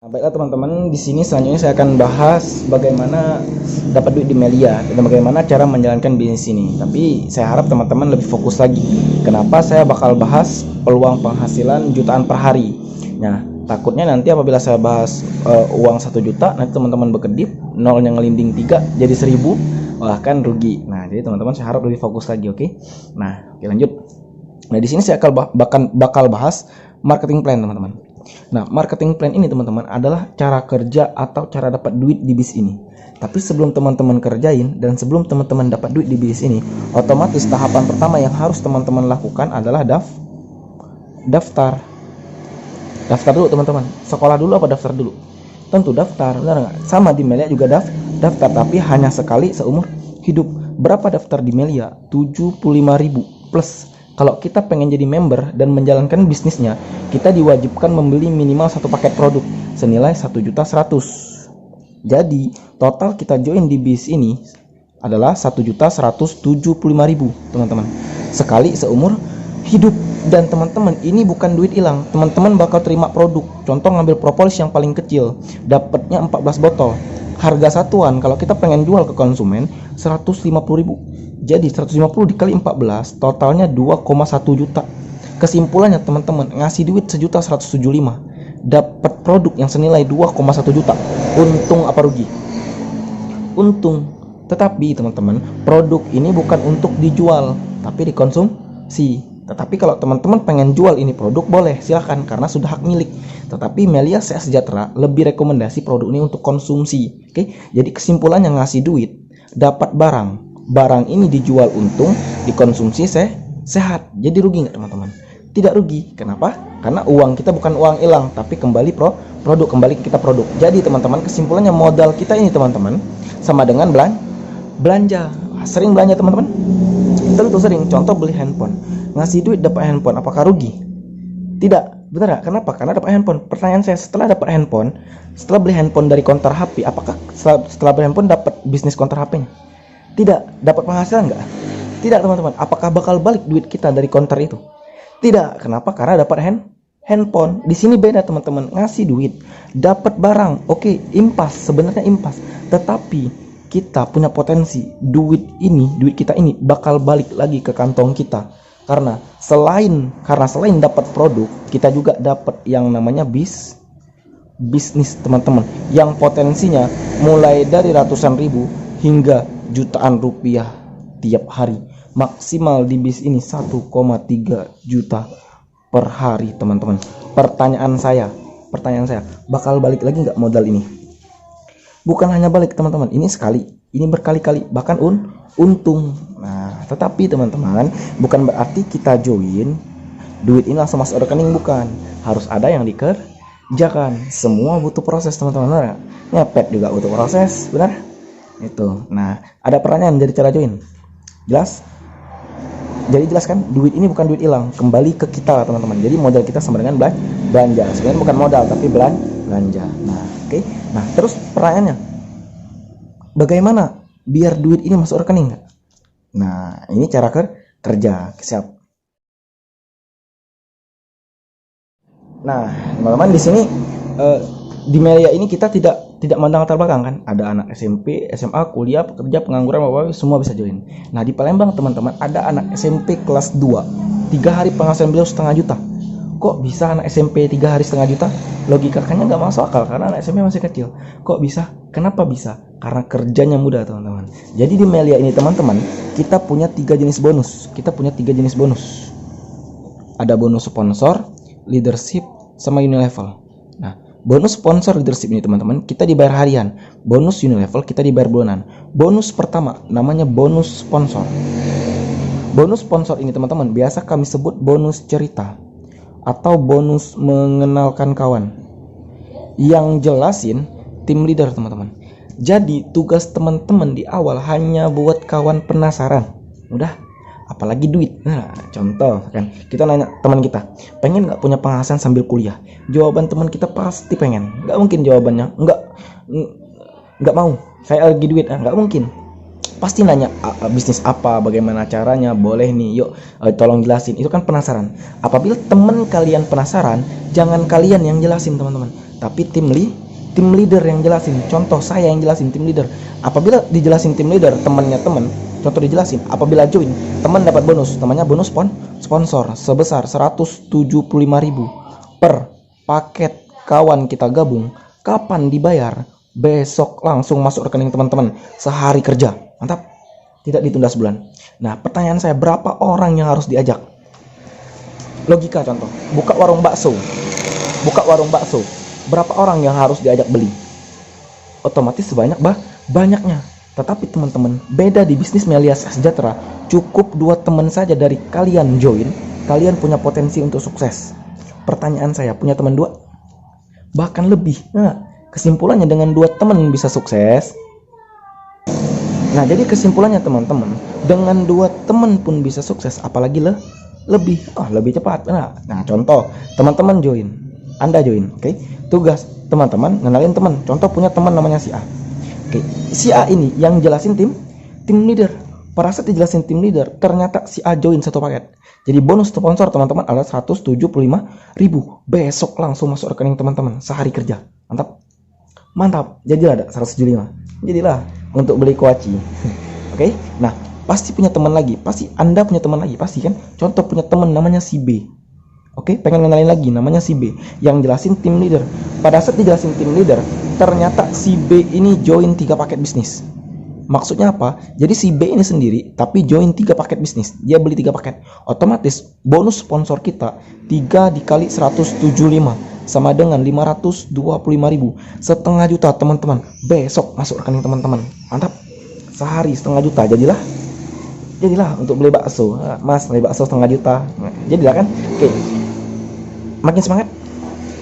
Baiklah teman-teman, di sini selanjutnya saya akan bahas bagaimana dapat duit di Melia dan bagaimana cara menjalankan bisnis ini. Tapi saya harap teman-teman lebih fokus lagi. Kenapa saya bakal bahas peluang penghasilan jutaan per hari? Nah, takutnya nanti apabila saya bahas uang 1 juta, nanti teman-teman berkedip, nolnya ngelinding 3 jadi 1000, wah kan rugi. Nah, jadi teman-teman saya harap lebih fokus lagi, oke? Nah, oke lanjut. Nah, di sini saya bakal bahas marketing plan, teman-teman. Nah, marketing plan ini teman-teman adalah cara kerja atau cara dapat duit di bisnis ini. Tapi sebelum teman-teman kerjain dan sebelum teman-teman dapat duit di bisnis ini, otomatis tahapan pertama yang harus teman-teman lakukan adalah daftar. Daftar dulu teman-teman. Sekolah dulu apa daftar dulu? Tentu daftar, benar nggak? Sama di Melia juga daftar, tapi hanya sekali seumur hidup. Berapa daftar di Melia? 75.000 plus. Kalau kita pengen jadi member dan menjalankan bisnisnya, kita diwajibkan membeli minimal 1 paket produk senilai 1.100.000. Jadi total kita join di bis ini adalah 1.175.000 teman-teman, sekali seumur hidup. Dan teman-teman, ini bukan duit hilang. Teman-teman bakal terima produk. Contoh ngambil propolis yang paling kecil, dapatnya 14 botol. Harga satuan kalau kita pengen jual ke konsumen 150.000. Jadi 150 dikali 14 totalnya 2,1 juta. Kesimpulannya teman-teman, ngasih duit 1.175.000, dapat produk yang senilai 2,1 juta. Untung apa rugi? Untung. Tetapi teman-teman, produk ini bukan untuk dijual, tapi dikonsumsi. Tetapi kalau teman-teman pengen jual ini produk, boleh, silahkan, karena sudah hak milik. Tetapi Melia Sejahtera lebih rekomendasi produk ini untuk konsumsi. Oke? Jadi kesimpulannya, ngasih duit, dapat barang. Barang ini dijual untung, dikonsumsi sehat. Jadi rugi nggak teman-teman? Tidak rugi. Kenapa? Karena uang kita bukan uang hilang, tapi kembali produk, kembali kita produk. Jadi teman-teman, kesimpulannya modal kita ini teman-teman sama dengan belanja. Sering belanja teman-teman? Tentu sering. Contoh beli handphone. Ngasih duit dapat handphone, apakah rugi? Tidak. Benar nggak? Kenapa? Karena dapat handphone. Pertanyaan saya, setelah dapat handphone, setelah beli handphone dari konter HP, apakah setelah beli handphone dapat bisnis konter HP-nya? Tidak. Dapat penghasilan nggak? Tidak teman-teman. Apakah bakal balik duit kita dari konter itu? Tidak. Kenapa? Karena dapat handphone. Di sini beda teman-teman. Ngasih duit, dapat barang. Oke, impas. Sebenarnya impas. Tetapi kita punya potensi duit kita ini bakal balik lagi ke kantong kita. Karena selain dapat produk, kita juga dapat yang namanya bisnis teman-teman, yang potensinya mulai dari ratusan ribu hingga jutaan rupiah tiap hari. Maksimal di bis ini 1,3 juta per hari teman-teman. Pertanyaan saya, bakal balik lagi nggak modal ini? Bukan hanya balik teman-teman, ini sekali, ini berkali-kali, bahkan untung. Nah, tetapi teman-teman, bukan berarti kita join duit ini langsung masuk rekening, bukan. Harus ada yang dikerjakan. Semua butuh proses teman-teman, benar nggak? Nyepet juga butuh proses, benar? Itu. Nah, ada pertanyaan dari cara join. Jelas? Jadi jelaskan, duit ini bukan duit hilang, kembali ke kita teman-teman. Jadi modal kita sama dengan belanja. Sebenarnya bukan modal tapi belanja. Nah, oke. Nah, terus pertanyaannya, bagaimana biar duit ini masuk rekening? Nah, ini cara kerja. Siap. Nah, teman-teman, di sini di Melia ini kita tidak mandang latar belakang kan. Ada anak SMP, SMA, kuliah, pekerja, pengangguran, bapak, semua bisa join. Nah, di Palembang teman-teman ada anak SMP kelas 2, 3 hari penghasilan beliau 1,5 juta. Kok bisa anak SMP 3 hari 1,5 juta? Logikanya nggak masuk akal karena anak SMP masih kecil. Kok bisa? Kenapa bisa? Karena kerjanya mudah teman-teman. Jadi di Melia ini teman-teman, kita punya 3 jenis bonus. Ada bonus sponsor, leadership, sama Unilevel. Nah, bonus sponsor leadership ini teman-teman, kita dibayar harian. Bonus Unilevel kita dibayar bulanan. Bonus pertama namanya bonus sponsor. Bonus sponsor ini teman-teman biasa kami sebut bonus cerita atau bonus mengenalkan kawan. Yang jelasin tim leader teman-teman. Jadi tugas teman-teman di awal hanya buat kawan penasaran. Udah, apalagi duit. Nah, contoh kan, kita nanya teman kita, pengen nggak punya penghasilan sambil kuliah? Jawaban teman kita pasti pengen. Nggak mungkin jawabannya nggak mau, saya lagi duit. Nggak mungkin. Pasti nanya bisnis apa, bagaimana caranya, boleh nih, yuk tolong jelasin. Itu kan penasaran. Apabila teman kalian penasaran, jangan kalian yang jelasin teman-teman, tapi tim leader yang jelasin. Contoh saya yang jelasin tim leader. Apabila dijelasin tim leader, temannya teman, contoh dijelasin, apabila join, teman dapat bonus, namanya bonus sponsor sebesar 175.000 per paket kawan kita gabung. Kapan dibayar? Besok langsung masuk rekening teman-teman, sehari kerja. Mantap, tidak ditunda sebulan. Nah, pertanyaan saya, berapa orang yang harus diajak? Logika contoh, buka warung bakso, berapa orang yang harus diajak beli? Otomatis banyaknya. Tetapi teman-teman, beda di bisnis Melia Sejahtera. Cukup 2 teman saja dari kalian join, kalian punya potensi untuk sukses. Pertanyaan saya, punya teman 2? Bahkan lebih. Nah, kesimpulannya dengan 2 teman bisa sukses. Nah, jadi kesimpulannya teman-teman, dengan 2 teman pun bisa sukses, apalagi lebih cepat. Nah, contoh, teman-teman join, Anda join, oke? Tugas teman-teman ngenalin teman. Contoh punya teman namanya si A. Oke, si A ini yang jelasin tim leader. Pada saat dijelasin tim leader, ternyata si A join 1 paket. Jadi bonus sponsor teman-teman adalah 175.000. Besok langsung masuk rekening teman-teman, sehari kerja. Mantap. Jadilah ada 175. Jadilah untuk beli kuaci. Oke. Nah, pasti punya teman lagi. Pasti Anda punya teman lagi, pasti kan? Contoh punya teman namanya si B. Oke, pengen kenalin lagi, namanya si B yang jelasin tim leader. Pada saat dijelasin tim leader, ternyata si B ini join 3 paket bisnis. Maksudnya apa? Jadi si B ini sendiri tapi join 3 paket bisnis. Dia beli 3 paket. Otomatis bonus sponsor kita 3 dikali 175 sama dengan 525.000. Setengah juta teman-teman. Besok masuk rekening teman-teman. Mantap. Sehari setengah juta. Jadilah untuk beli bakso. Mas, beli bakso setengah juta. Jadilah kan? Oke. Makin semangat.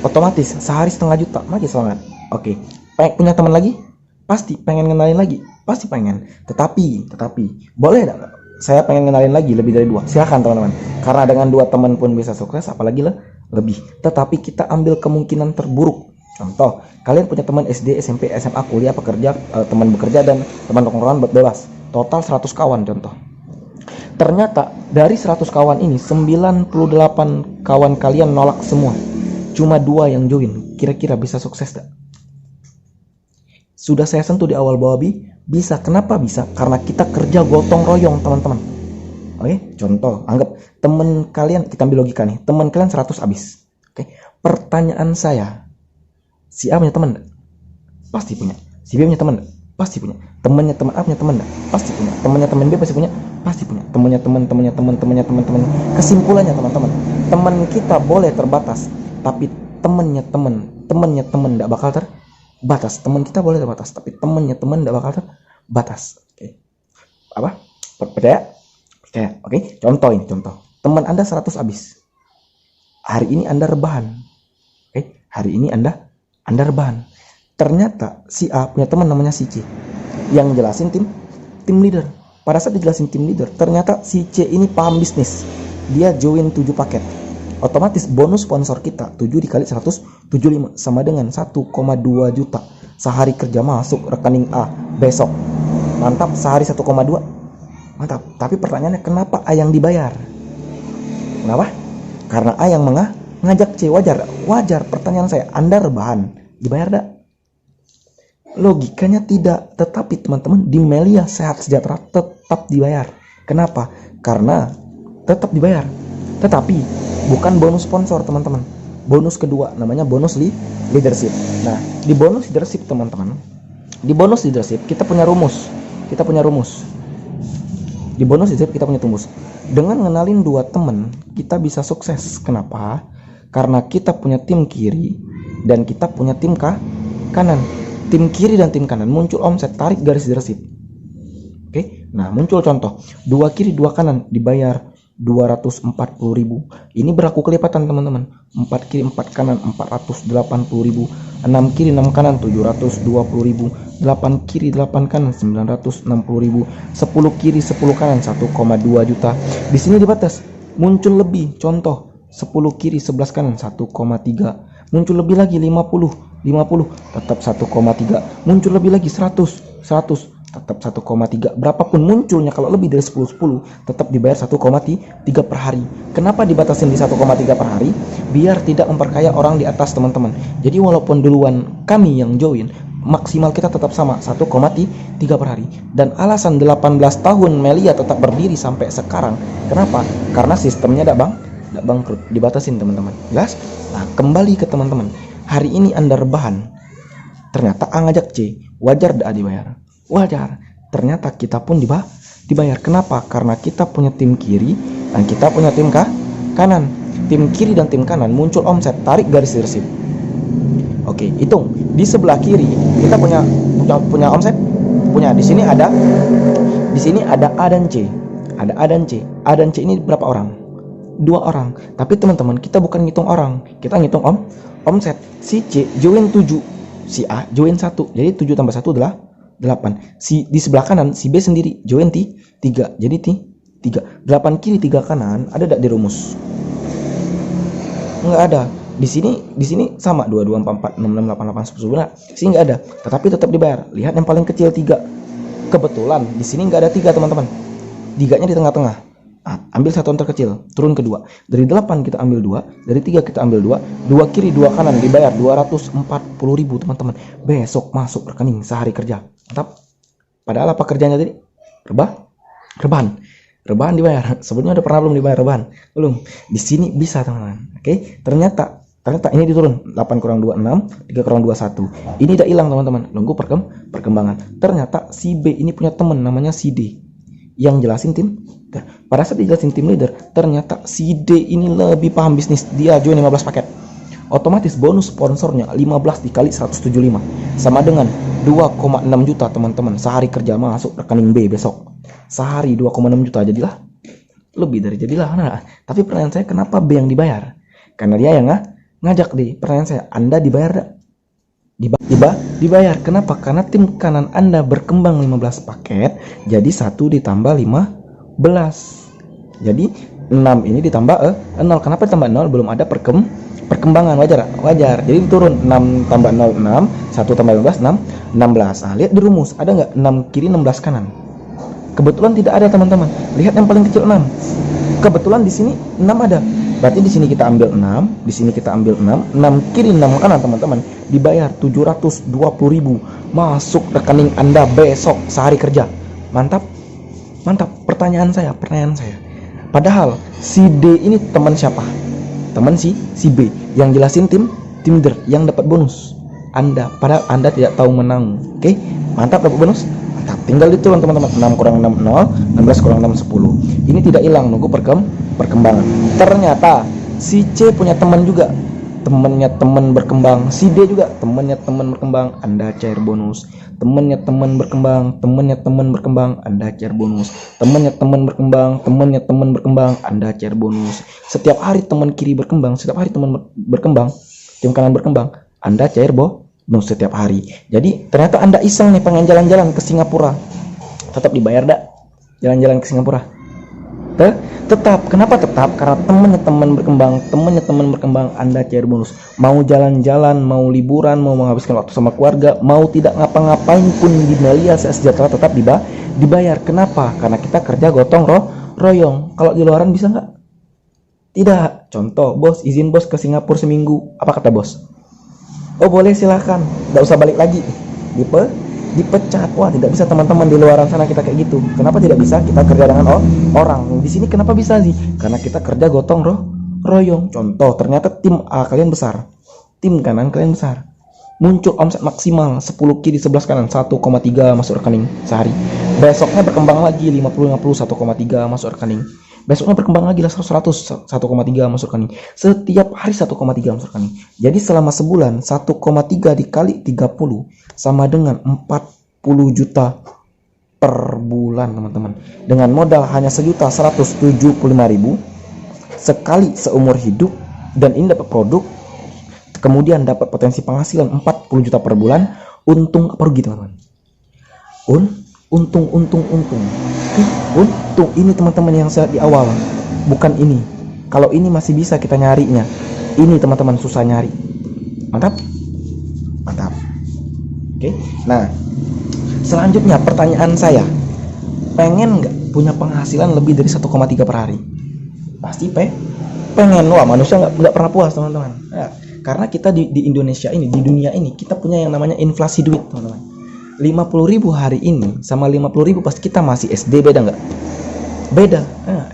Otomatis sehari setengah juta. Makin semangat. Oke. Punya teman lagi? Pasti pengen kenalin lagi. Pasti pengen. Tetapi boleh enggak? Saya pengen kenalin lagi lebih dari 2. Silakan teman-teman. Karena dengan 2 teman pun bisa sukses, apalagi lebih. Tetapi kita ambil kemungkinan terburuk. Contoh, kalian punya teman SD, SMP, SMA, kuliah, pekerja, teman bekerja dan teman tongkrongan bebas. Total 100 kawan contoh. Ternyata dari 100 kawan ini 98 kawan kalian nolak semua. Cuma 2 yang join. Kira-kira bisa sukses enggak? Sudah saya sentuh di awal bahwa bisa. Kenapa bisa? Karena kita kerja gotong royong teman-teman. Oke, contoh, anggap teman kalian, kita ambil logika nih, teman kalian 100 habis. Oke, pertanyaan saya, si A punya teman enggak? Pasti punya. Si B punya teman enggak? Pasti punya. Temannya teman A punya teman enggak? Pasti punya. Temannya teman B pasti punya? Pasti punya. Temannya teman. Kesimpulannya teman-teman, teman kita boleh terbatas, tapi temannya teman enggak bakal terbatas. Teman kita boleh terbatas, tapi temannya teman enggak bakal terbatas. Oke. Apa? Percaya? Oke, contoh. Teman Anda 100 habis. Hari ini Anda rebahan. Oke, hari ini Anda rebahan. Ternyata si A punya teman namanya si C yang jelasin tim leader. Pada saat dijelasin tim leader, ternyata si C ini paham bisnis. Dia join 7 paket. Otomatis bonus sponsor kita 7 dikali 175 sama dengan 1,2 juta. Sehari kerja masuk rekening A besok. Mantap, sehari 1,2. Mantap. Tapi pertanyaannya, kenapa A yang dibayar? Kenapa? Karena A yang ngajak C. Wajar. Pertanyaan saya, Anda rebahan, dibayar enggak? Logikanya tidak. Tetapi teman-teman, di Melia Sehat Sejahtera tetap dibayar. Kenapa? Karena tetap dibayar. Tetapi bukan bonus sponsor teman-teman. Bonus kedua namanya bonus leadership. Nah, di bonus leadership teman-teman, di bonus leadership kita punya rumus. Di bonus leadership kita punya rumus. Dengan ngenalin 2 teman, kita bisa sukses. Kenapa? Karena kita punya tim kiri dan kita punya tim kanan. Tim kiri dan tim kanan muncul omset, tarik garis leadership. Oke. Nah, muncul contoh, 2 kiri 2 kanan dibayar 240.000. Ini berlaku kelipatan teman-teman. 4 kiri 4 kanan 480.000. 6 kiri 6 kanan 720.000. 8 kiri 8 kanan 960.000. 10 kiri 10 kanan 1,2 juta. Di sini dibatas. Muncul lebih, contoh 10 kiri 11 kanan 1,3. Muncul lebih lagi 50 tetap 1,3. Muncul lebih lagi 100 tetap 1,3. Berapapun munculnya, kalau lebih dari 10 tetap dibayar 1,3 per hari. Kenapa dibatasin di 1,3 per hari? Biar tidak memperkaya orang di atas, teman-teman. Jadi walaupun duluan kami yang join, maksimal kita tetap sama 1,3 per hari. Dan alasan 18 tahun Melia tetap berdiri sampai sekarang, kenapa? Karena sistemnya tidak bangkrut, dibatasin, teman-teman. Jelas? Nah, kembali ke teman-teman. Hari ini Anda rebahan, ternyata A ngajak C, wajar tidak dibayar? Wajar. Ternyata kita pun dibayar. Kenapa? Karena kita punya tim kiri dan kita punya tim kanan. Tim kiri dan tim kanan muncul omset, tarik garis leadership. Oke, hitung. Di sebelah kiri kita punya omset, punya. Di sini ada A dan C. Ada A dan C. A dan C ini berapa orang? 2 orang. Tapi teman-teman, kita bukan ngitung orang, kita ngitung omset. Si C join 7, si A join 1. Jadi 7 tambah 1 adalah 8. Di sebelah kanan si B sendiri join 3. Jadi 3. 8 kiri 3 kanan, ada tidak di rumus? Enggak ada. Di sini sama 2 2 4 4 6 6 8 8 10 benar. Sini enggak ada, tetapi tetap dibayar. Lihat yang paling kecil 3. Kebetulan di sini enggak ada 3, teman-teman. 3-nya di tengah-tengah. Ambil satu yang terkecil, turun ke 2. Dari 8 kita ambil 2, dari 3 kita ambil 2. 2 kiri 2 kanan dibayar 240.000, teman-teman. Besok masuk rekening sehari kerja. Mantap. Padahal apa kerjanya tadi? Rebahan dibayar. Sebelumnya udah pernah belum dibayar rebahan? Belum. Di sini bisa, teman-teman. Oke. Ternyata ini diturun 8 kurang 2 6, 3 kurang 2 1. Ini udah hilang, teman-teman. Nunggu perkembangan. Ternyata si B ini punya teman namanya si D yang jelasin tim. Pada saat dijelasin tim leader, ternyata si D ini lebih paham bisnis. Dia join 15 paket. Otomatis bonus sponsornya 15 dikali 175 sama dengan 2,6 juta, teman-teman. Sehari kerja masuk rekening B besok. Sehari 2,6 juta, jadilah lebih dari jadilah. Nah, tapi pertanyaan saya, kenapa B yang dibayar? Karena dia yang ngajak D. Pertanyaan saya, Anda dibayar dibayar. Kenapa? Karena tim kanan Anda berkembang 15 paket, jadi 1 ditambah 15. Jadi 6 ini ditambah 0. Kenapa ditambah 0? Belum ada perkembangan. Wajar. Jadi turun 6 tambah 0 6, 1 tambah 15 16. Nah, lihat di rumus, ada nggak 6 kiri 16 kanan? Kebetulan tidak ada, teman-teman. Lihat yang paling kecil 6. Kebetulan di sini 6 ada. Berarti di sini kita ambil 6, di sini kita ambil 6 kiri 6 kanan, teman-teman. Dibayar 720.000 masuk rekening Anda besok sehari kerja. Mantap. Pertanyaan saya. Padahal si D ini teman siapa? Teman si B yang jelasin tim leader yang dapat bonus. Padahal Anda tidak tahu menang. Oke? Mantap, dapat bonus. Mantap. Tinggal diturun, teman-teman. 6 kurang 6 0, 16 kurang 6 10. Ini tidak hilang, nunggu perkembangan. Ternyata si C punya teman juga. Temannya teman berkembang. Si D juga temannya teman berkembang. Anda cair bonus. Temannya teman berkembang. Anda cair bonus. Temannya teman berkembang. Anda cair bonus. Setiap hari teman kiri berkembang. Setiap hari teman berkembang. Tim kanan berkembang. Anda cair bonus setiap hari. Jadi ternyata Anda iseng nih pengen jalan-jalan ke Singapura. Tetap dibayar dak? Jalan-jalan ke Singapura? Tetap. Kenapa tetap? Karena temannya teman berkembang, Anda cair bonus. Mau jalan-jalan, mau liburan, mau menghabiskan waktu sama keluarga, mau tidak ngapa-ngapain pun di Melia Sejahtera tetap dibayar. Kenapa? Karena kita kerja gotong royong. Kalau di luaran bisa nggak? Tidak. Contoh, bos izin bos ke Singapura seminggu. Apa kata bos? Oh boleh, silahkan. Nggak usah balik lagi. Dipecat. Wah, tidak bisa, teman-teman. Di luaran sana kita kayak gitu. Kenapa tidak bisa? Kita kerja dengan orang. Di sini kenapa bisa sih? Karena kita kerja gotong royong. Contoh, ternyata tim A kalian besar, tim kanan kalian besar. Muncul omset maksimal 10 kiri 11 kanan 1,3 masuk rekening sehari. Besoknya berkembang lagi 50 1,3 masuk rekening. Besoknya berkembang lagi lah 100 1,3 masuk rekening. Setiap hari 1,3 masuk rekening. Jadi selama sebulan 1,3 dikali 30 sama dengan 40 juta per bulan, teman-teman. Dengan modal hanya 1.175.000 sekali seumur hidup, dan ini dapat produk, kemudian dapat potensi penghasilan 40 juta per bulan. Untung apa rugi, teman-teman? Untung. Untung ini, teman-teman, yang saya di awal. Bukan ini. Kalau ini masih bisa kita nyarinya. Ini, teman-teman, susah nyari. Mantap. Oke. Nah, Selanjutnya pertanyaan saya, pengen nggak punya penghasilan lebih dari 1,3 per hari? Pasti pengen. Wah, manusia nggak pernah puas, teman-teman. Nah, karena kita di Indonesia ini, di dunia ini, kita punya yang namanya inflasi duit, teman-teman. 50.000 hari ini sama 50.000 pas kita masih SD, beda nggak? Beda. Nah,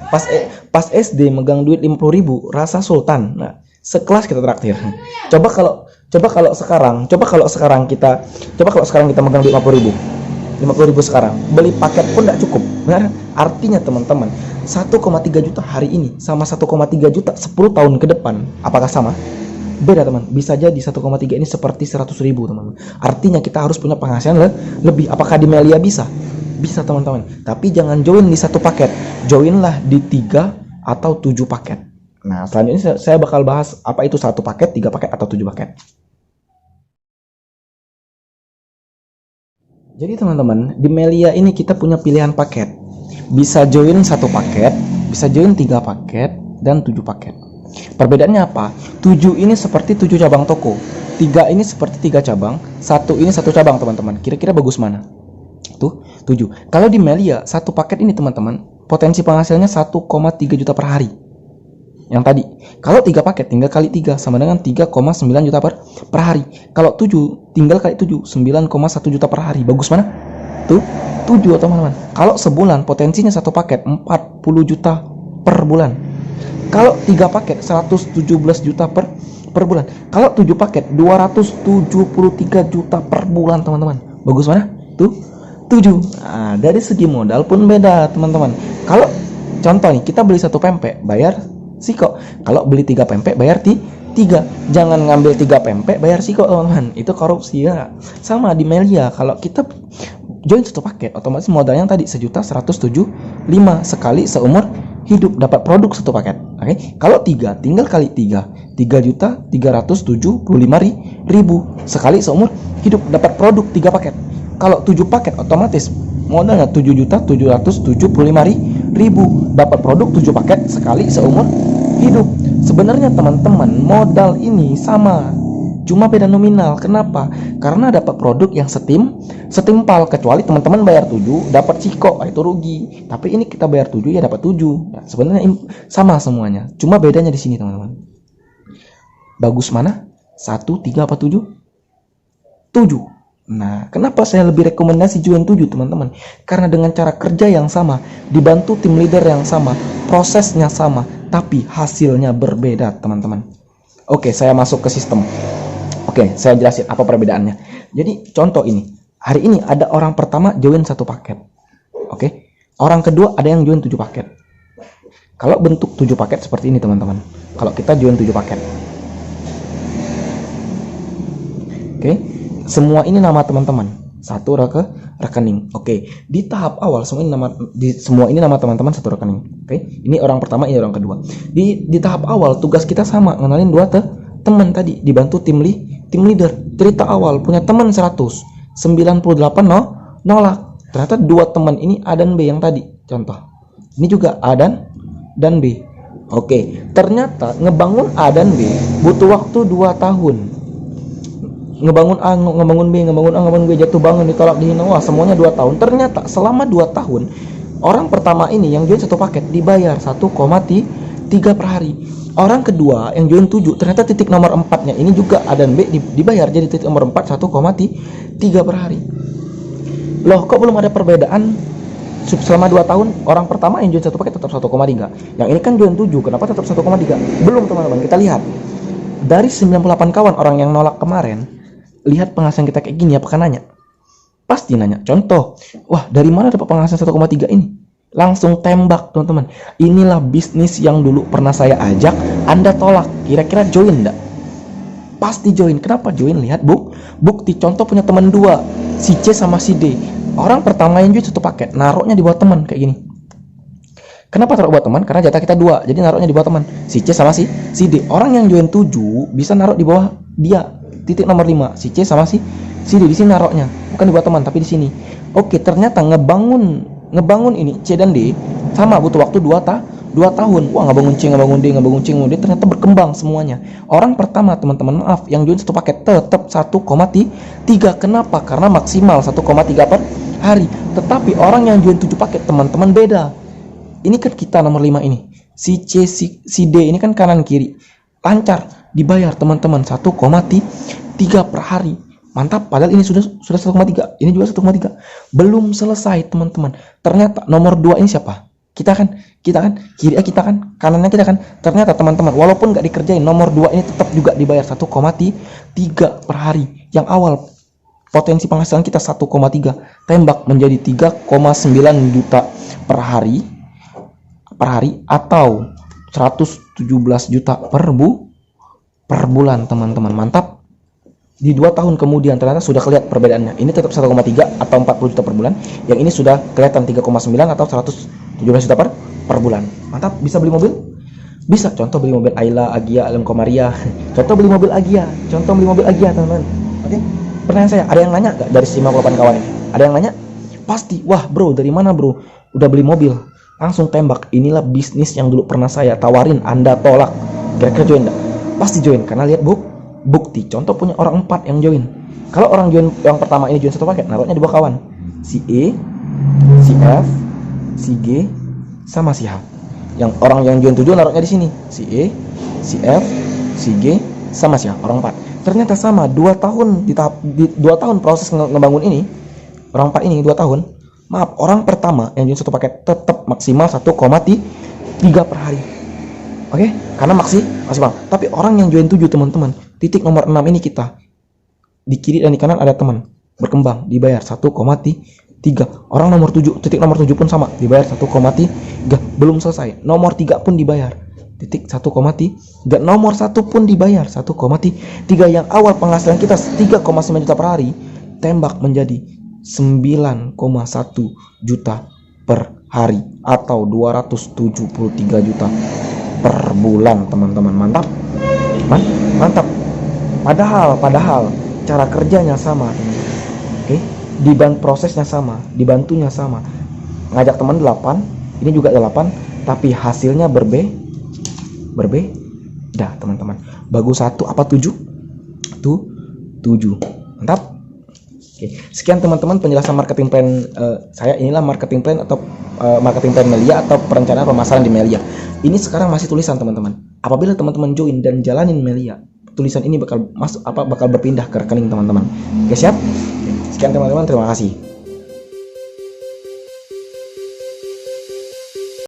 pas SD megang duit 50.000 rasa sultan. Nah, sekelas kita traktir. Coba kalau sekarang kita megang duit 50.000 sekarang, beli paket pun tidak cukup. Benar? Artinya teman-teman, 1,3 juta hari ini sama 1,3 juta 10 tahun ke depan, apakah sama? Beda, teman. Bisa jadi 1,3 ini seperti 100.000, teman. Artinya kita harus punya penghasilan lebih. Apakah di Melia bisa? Bisa, teman-teman. Tapi jangan join di satu paket. Joinlah di 3 atau 7 paket. Nah, selanjutnya saya bakal bahas apa itu 1 paket, 3 paket, atau 7 paket. Jadi teman-teman, di Melia ini kita punya pilihan paket. Bisa join 1 paket, bisa join 3 paket, dan 7 paket. Perbedaannya apa? 7 ini seperti 7 cabang toko, 3 ini seperti 3 cabang, 1 ini 1 cabang, teman-teman. Kira-kira bagus mana? Tuh, 7. Kalau di Melia, 1 paket ini, teman-teman, potensi penghasilannya 1,3 juta per hari. Yang tadi, kalau 3 paket tinggal kali 3 sama dengan 3,9 juta per hari. Kalau 7 tinggal kali 7, 9,1 juta per hari. Bagus mana? Tuh, 7, teman-teman. Kalau sebulan potensinya 1 paket 40 juta per bulan. Kalau 3 paket 117 juta per bulan. Kalau 7 paket 273 juta per bulan, teman-teman. Bagus mana? Tuh, 7. Nah, dari segi modal pun beda, teman-teman. Kalau contoh nih, kita beli 1 pempek bayar siko. Kalau beli 3 pempek bayar 3. Jangan ngambil 3 pempek bayar siko, teman-teman. Itu korupsi ya. Sama di Melia, kalau kita join 1 paket, otomatis modalnya tadi 1.175 sekali seumur hidup dapat produk 1 paket. Oke. Kalau 3 tinggal kali 3. 3.375.000 sekali seumur hidup dapat produk 3 paket. Kalau 7 paket otomatis modalnya 7.775.000 dapat produk 7 paket sekali seumur hidup. Sebenarnya teman-teman, modal ini sama, cuma beda nominal. Kenapa? Karena dapat produk yang setimpal, kecuali teman-teman bayar 7 dapat siko, itu rugi. Tapi ini kita bayar 7 ya dapat 7. Nah, sebenarnya sama semuanya, cuma bedanya di sini, teman-teman. Bagus mana? 1, 3 apa 7? 7. Nah, kenapa saya lebih rekomendasi join 7, teman-teman? Karena dengan cara kerja yang sama, dibantu tim leader yang sama, prosesnya sama, tapi hasilnya berbeda, teman-teman. Oke, saya masuk ke sistem. Oke, saya jelasin apa perbedaannya. Jadi, contoh ini. Hari ini ada orang pertama join 1 paket. Oke. Orang kedua ada yang join 7 paket. Kalau bentuk 7 paket seperti ini, teman-teman. Kalau kita join 7 paket. Oke. Semua ini nama teman-teman. 1 rekening. Oke. Di tahap awal semua ini nama teman-teman 1 rekening. Oke. Ini orang pertama, ini orang kedua. Di tahap awal tugas kita sama, ngenalin 2 teman tadi, dibantu tim leader. Cerita awal punya teman 100, 98 nolak. Ternyata 2 teman ini A dan B yang tadi. Contoh. Ini juga A dan B. Oke. Ternyata ngebangun A dan B butuh waktu 2 tahun. Ngebangun A, ngebangun B, ngebangun B, jatuh bangun, ditolak, dihina. Wah, semuanya 2 tahun. Ternyata selama 2 tahun orang pertama ini yang join 1 paket dibayar 1,3 per hari. Orang kedua yang join 7, ternyata titik nomor 4-nya ini juga A dan B dibayar jadi titik nomor 4 1,3 per hari. Loh, kok belum ada perbedaan? Selama 2 tahun orang pertama yang join 1 paket tetap 1,3. Yang ini kan join 7, kenapa tetap 1,3? Belum, teman-teman. Kita lihat. Dari 98 kawan orang yang nolak kemarin, lihat penghasilan kita kayak gini, apakah nanya? Pasti nanya. Contoh, wah, dari mana dapat penghasilan 1,3 ini? Langsung tembak, teman-teman. Inilah bisnis yang dulu pernah saya ajak, Anda tolak. Kira-kira join enggak? Pasti join. Kenapa join? Lihat bukti. Contoh punya teman 2, si C sama si D. Orang pertama yang join 1 paket, naruhnya di bawah teman kayak gini. Kenapa taruh buat teman? Karena jatah kita 2, jadi naruhnya di bawah teman. Si C sama si D. Orang yang join 7 bisa naruh di bawah dia. Titik nomor 5, si C sama si D di sini naruhnya, bukan di bawah teman tapi di sini. Oke, ternyata ngebangun ini C dan D sama butuh waktu 2 tahun. Wah, ngebangun C, ngebangun D, ternyata berkembang semuanya. Orang pertama, teman-teman, maaf, yang join 1 paket tetap 1,3. Kenapa? Karena maksimal 1,3 hari. Tetapi orang yang join 7 paket teman-teman beda. Ini kan kita nomor 5 ini. Si C, si D ini kan kanan kiri. Lancar dibayar teman-teman 1,3 per hari. Mantap, padahal ini sudah 1,3. Ini juga 1,3. Belum selesai teman-teman. Ternyata nomor 2 ini siapa? Kita kan, kiri kita kan, kanannya kita kan. Ternyata teman-teman, walaupun nggak dikerjain, nomor 2 ini tetap juga dibayar 1,3 per hari. Yang awal potensi penghasilan kita 1,3 tembak menjadi 3,9 juta per hari atau 117 juta per bulan teman-teman. Mantap. Di 2 tahun kemudian ternyata sudah kelihatan perbedaannya. Ini tetap 1,3 atau 40 juta per bulan. Yang ini sudah kelihatan 3,9 atau 117 juta per bulan. Mantap. Bisa beli mobil? Bisa. Contoh beli mobil Ayla, Agia, Alem Komaria. Contoh beli mobil Agia, teman-teman. Oke. Pertanyaan saya, ada yang nanya gak dari 58 kawan ini? Ada yang nanya? Pasti. Wah bro, dari mana bro? Udah beli mobil? Langsung tembak. Inilah bisnis yang dulu pernah saya tawarin, Anda tolak. Kira-kira join gak? Pasti join, karena lihat bukti. Contoh punya orang 4 yang join. Kalau orang join yang pertama ini join 1 paket, naruhnya di bawah kawan. Si E, si F, si G, sama si H. Yang orang yang join 7 naruhnya di sini. Si E, si F, si G, sama si H. Orang 4. Ternyata sama, 2 tahun di 2 tahun proses ngebangun ini. Orang 4 ini 2 tahun. Maaf, orang pertama yang join 1 paket tetap maksimal 1,3 per hari. Oke, karena maksimal. Tapi orang yang join 7 teman-teman, titik nomor 6 ini kita. Di kiri dan di kanan ada teman. Berkembang, dibayar 1,3. Orang nomor 7, titik nomor 7 pun sama, dibayar 1,3. Belum selesai. Nomor 3 pun dibayar. Titik 1,3. Nomor 1 pun dibayar 1,3. Yang awal penghasilan kita 3,9 juta per hari, tembak menjadi 9,1 juta per hari atau 273 juta per bulan teman-teman. Mantap. Padahal cara kerjanya sama. Oke, prosesnya sama, dibantunya sama. Ngajak teman 8, ini juga 8, tapi hasilnya berbeda teman-teman. Bagus 1 apa 7? 7. Mantap. Oke, sekian teman-teman penjelasan marketing plan saya. Inilah marketing plan atau marketing plan Melia atau perencanaan pemasaran di Melia. Ini sekarang masih tulisan teman-teman. Apabila teman-teman join dan jalanin Melia, tulisan ini bakal berpindah ke rekening teman-teman. Oke, siap? Sekian teman-teman, terima kasih.